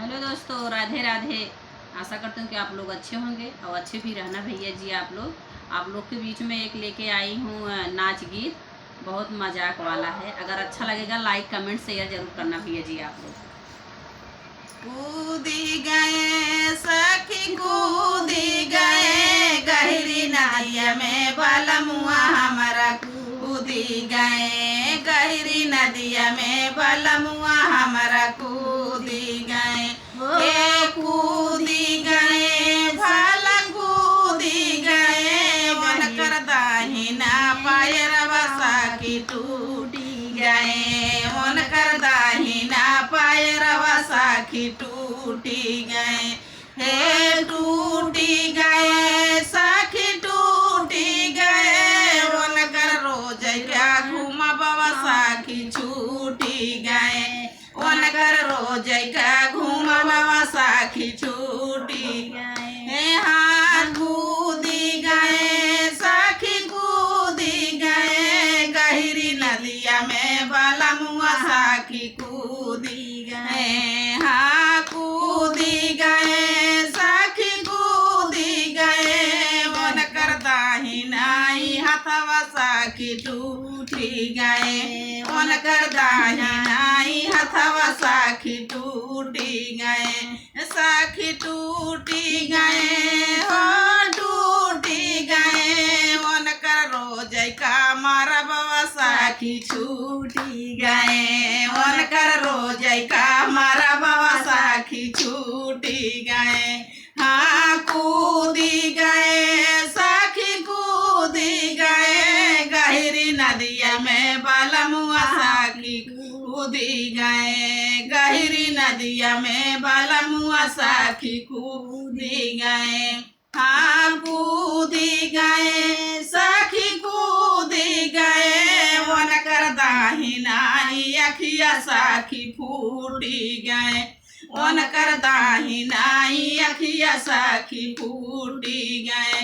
Hello दोस्तों, राधे राधे। आशा करती हूँ कि आप लोग अच्छे होंगे और अच्छे भी रहना भैया जी। आप लोग के बीच में एक लेके आई हूँ नाच गीत, बहुत मजाक वाला है। अगर अच्छा लगेगा लाइक कमेंट शेयर जरूर करना भैया जी आप लोग। कूदी गए सखी कूदी गए गहरी नदिया में बलमुआ हमारा कूदी गए गहरी नदिया में बलमुआ हमारा कूदी गए हे कूदी गए भला कूदी गए वन कर दाहिना पायर वसा की टूटी गए वन कर दाहिना पायर वसा की टूटी गए हे टूटी गए सखी टूटी गए वन कर रोज क्या घूमा बाबा साखी छूटी गए वन कर रोज क्या घूमा बाबा साखी छूटी गए हे हाथ कूदी गए सखी कूदी गए गहरी नदिया में बलमुआ साखी कूदी गए हाँ कूदी गए सखी कूदी गए वन कर दाहिनाई हथवा साखी टूटी गए वन कर दाहिनाई हथवा साखी टूटी गए साखी टूटी गए हो टूटी गए वन कर रोज का मारा बाबा साखी छूटी गए वन कर रोज का मारा बाबा साखी छूटी गए हाँ कूदी गए साखी कूदी गए गहरी नदिया में बलमुआ साखी कूदी गए गहरी नदिया में बलमुआ साखी कूदी गए हाँ कूदी गए सखी कूदी गए वन कर दाहिनाई अखिया साखी फूटी गए वन कर दाहिनाई अखिया साखी फूटी गए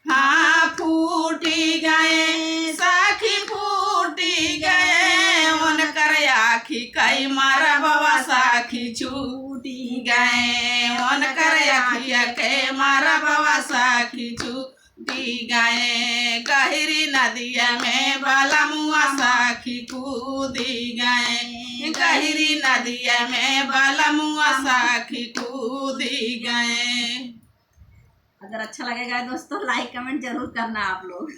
हाँ फूटी गए सखी फूटी गए वन कर आखी कई मारा बाबा साखी छूटी गए वन कर अखिया के मारा बाबा साखी छूटी गए गहरी नदिया में बलमुआ साखी कूदी गए गहरी नदिया में बलमुआ साखी कूदी गए। अगर अच्छा लगेगा दोस्तों लाइक कमेंट जरूर करना आप लोग।